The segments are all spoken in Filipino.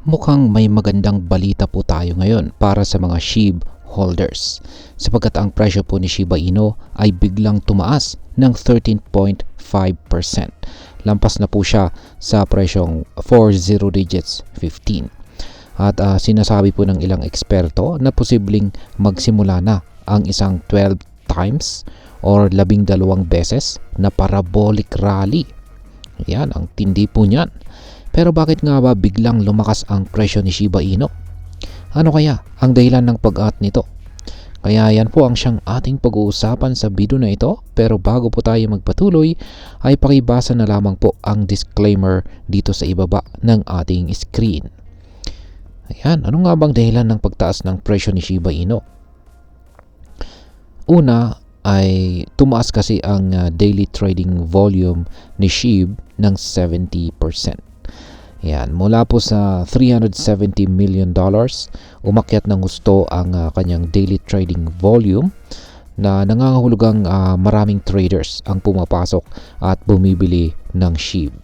Mukhang may magandang balita po tayo ngayon para sa mga SHIB holders sapagkat ang presyo po ni Shiba Inu ay biglang tumaas ng 13.5%. Lampas na po siya sa presyong 40 digits 15. At sinasabi po ng ilang eksperto na posibleng magsimula na ang isang 12 times or 12 beses na parabolic rally. Yan, ang tindi po niyan. Pero bakit nga ba biglang lumakas ang presyo ni Shiba Inu? Ano kaya ang dahilan ng pag-angat nito? Kaya yan po ang siyang ating pag-uusapan sa video na ito. Pero bago po tayo magpatuloy, ay pakibasa na lamang po ang disclaimer dito sa ibaba ng ating screen. Ayan, ano nga bang dahilan ng pagtaas ng presyo ni Shiba Inu? Una ay tumaas kasi ang daily trading volume ni SHIB ng 70%. Yan, mula po sa $370 million, umakyat ng husto ang kanyang daily trading volume na nangangahulugang maraming traders ang pumapasok at bumibili ng SHIB.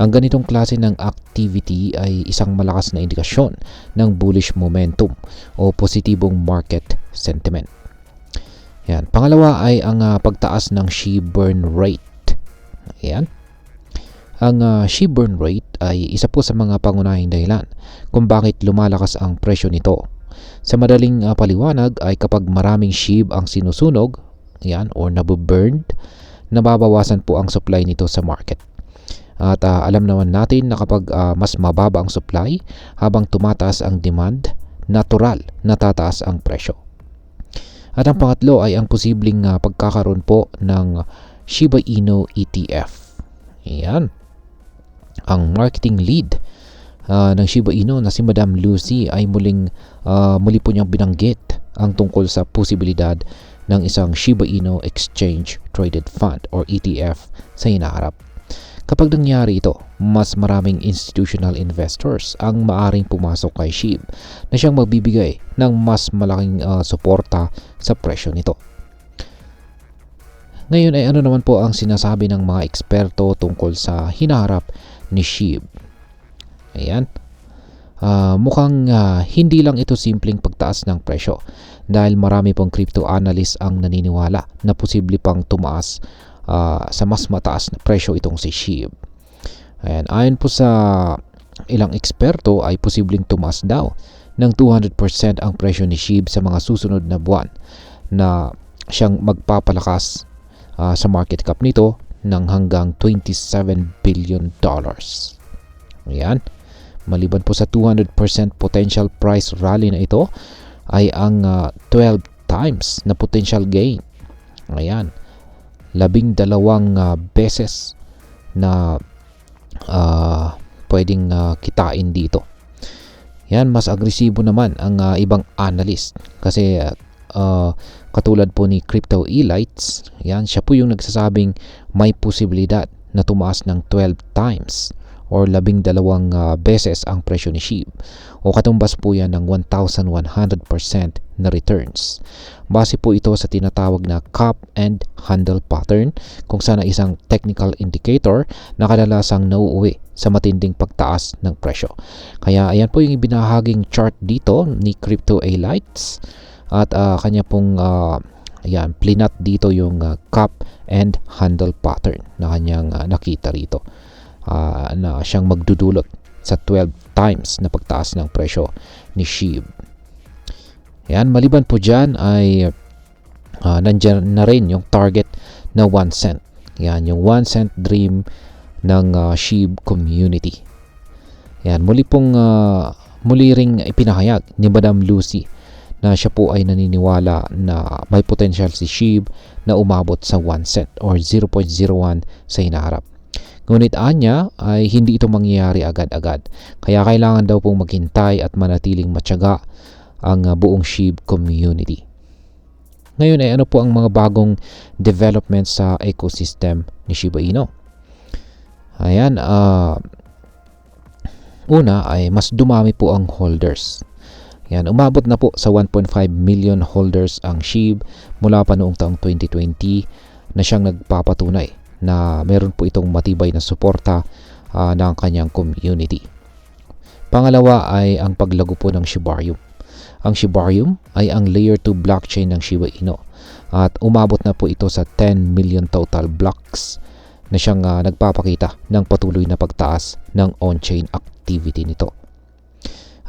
Ang ganitong klase ng activity ay isang malakas na indikasyon ng bullish momentum o positibong market sentiment. Yan. Pangalawa ay ang pagtaas ng SHIB burn rate. Ayan. Ang SHIB burn rate ay isa po sa mga pangunahing dahilan kung bakit lumalakas ang presyo nito. Sa madaling paliwanag ay kapag maraming SHIB ang sinusunog, yan, or nabuburned, nababawasan po ang supply nito sa market. At alam naman natin na kapag mas mababa ang supply habang tumataas ang demand, natural na tataas ang presyo. At ang pangatlo ay ang posibleng pagkakaroon po ng Shiba Inu ETF. Ayan. Ang marketing lead ng Shiba Inu na si Madam Lucy ay muli po niyang binanggit ang tungkol sa posibilidad ng isang Shiba Inu Exchange Traded Fund or ETF sa hinaharap. Kapag nangyari ito, mas maraming institutional investors ang maaring pumasok kay SHIB na siyang magbibigay ng mas malaking suporta sa presyo nito. Ngayon ay ano naman po ang sinasabi ng mga eksperto tungkol sa hinaharap ni SHIB? Ayan. Mukhang hindi lang ito simpleng pagtaas ng presyo dahil marami pong crypto analysts ang naniniwala na posible pang tumaas sa mas mataas na presyo itong si SHIB. Ayan, ayon po sa ilang eksperto ay posibleng tumaas daw ng 200% ang presyo ni SHIB sa mga susunod na buwan na siyang magpapalakas sa market cap nito ng hanggang $27 billion. Ayan. Maliban po sa 200% potential price rally na ito ay ang 12 times na potential gain. Ayan. 12 beses na pwedeng kitain dito. Yan, mas agresibo naman ang ibang analyst kasi katulad po ni Crypto Elites, yan, siya po yung nagsasabing may posibilidad na tumaas ng 12 times or 12 beses ang presyo ni SHIB o katumbas po yan ng 1,100% na returns. Base po ito sa tinatawag na cup and handle pattern kung saan isang technical indicator na kadalasang nauuwi sa matinding pagtaas ng presyo. Kaya ayan po yung ibinahaging chart dito ni Crypto Elites at kanya pong ayan, plinat dito yung cup and handle pattern na kanyang nakita rito. Na siyang magdudulot sa 12 times na pagtaas ng presyo ni SHIB. Yan, maliban po dyan ay nandyan na rin yung target na 1 cent. Yan, yung 1 cent dream ng SHIB community. Yan, muli ring ipinahayag ni Madam Lucy na siya po ay naniniwala na may potential si SHIB na umabot sa 1 cent or 0.01 sa hinaharap. Ngunit anya ay hindi ito mangyayari agad-agad. Kaya kailangan daw pong maghintay at manatiling matyaga ang buong SHIB community. Ngayon ay ano po ang mga bagong developments sa ecosystem ni Shiba Inu? Ayan, una ay mas dumami po ang holders. Yan, umabot na po sa 1.5 million holders ang SHIB mula pa noong taong 2020 na siyang nagpapatunay na meron po itong matibay na suporta ng kanyang community. Pangalawa ay ang paglago po ng Shibarium. Ang Shibarium ay ang layer 2 blockchain ng Shiba Inu at umabot na po ito sa 10 million total blocks na siyang nagpapakita ng patuloy na pagtaas ng on-chain activity nito.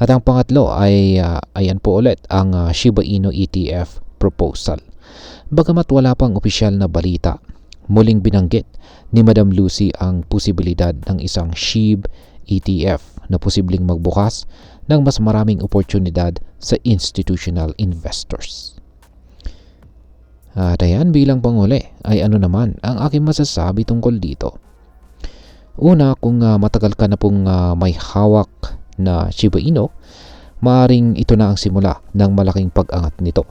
At ang pangatlo ay ayan po ulit ang Shiba Inu ETF proposal. Bagamat wala pang opisyal na balita, muling binanggit ni Madam Lucy ang posibilidad ng isang SHIB ETF na posibleng magbukas ng mas maraming oportunidad sa institutional investors. At ayan, bilang panghuli ay ano naman ang aking masasabi tungkol dito. Una, kung matagal ka na pong may hawak na Shiba Inu, maaaring ito na ang simula ng malaking pag-angat nito.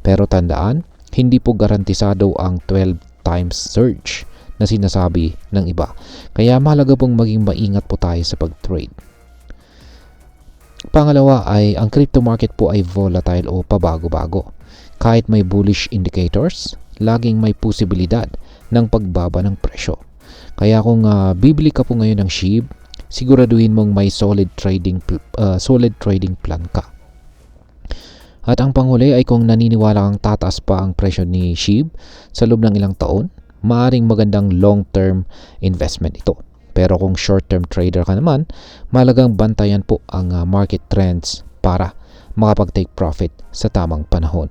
Pero tandaan, hindi po garantisado ang 12 times surge na sinasabi ng iba. Kaya mahalaga pong maging maingat po tayo sa pag-trade. Pangalawa ay ang crypto market po ay volatile o pabago-bago. Kahit may bullish indicators, laging may posibilidad ng pagbaba ng presyo. Kaya kung bibili ka po ngayon ng SHIB, siguraduhin mong may solid trading plan ka. At ang panghuli ay kung naniniwala kang tataas pa ang presyo ni SHIB sa loob ng ilang taon, maaring magandang long-term investment ito. Pero kung short-term trader ka naman, mahalagang bantayan po ang market trends para makapag-take profit sa tamang panahon.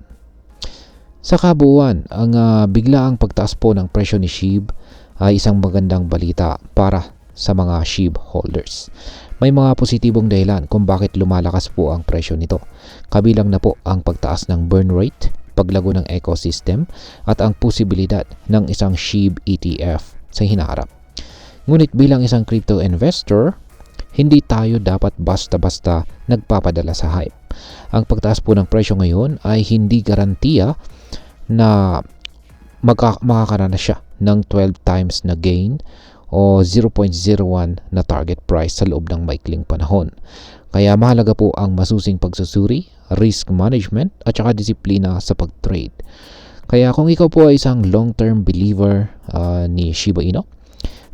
Sa kabuuan, ang biglaang pagtaas po ng presyo ni SHIB ay isang magandang balita para sa mga SHIB holders. May mga positibong dahilan kung bakit lumalakas po ang presyo nito. Kabilang na po ang pagtaas ng burn rate, paglago ng ecosystem, at ang posibilidad ng isang SHIB ETF sa hinaharap. Ngunit bilang isang crypto investor, hindi tayo dapat basta-basta nagpapadala sa hype. Ang pagtaas po ng presyo ngayon ay hindi garantiya na makakaranas siya ng 12 times na gain o 0.01 na target price sa loob ng maikling panahon. Kaya mahalaga po ang masusing pagsusuri, risk management at saka disiplina sa pag-trade. Kaya kung ikaw po ay isang long-term believer ni Shiba Inu,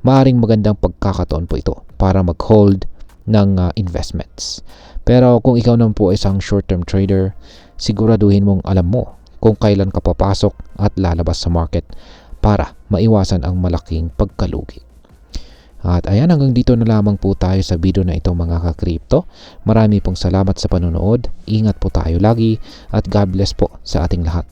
maaaring magandang pagkakataon po ito para mag-hold ng investments. Pero kung ikaw naman po ay isang short-term trader, siguraduhin mong alam mo kung kailan ka papasok at lalabas sa market para maiwasan ang malaking pagkalugi. At ayan, hanggang dito na lamang po tayo sa video na ito mga ka-crypto. Marami pong salamat sa panonood. Ingat po tayo lagi at God bless po sa ating lahat.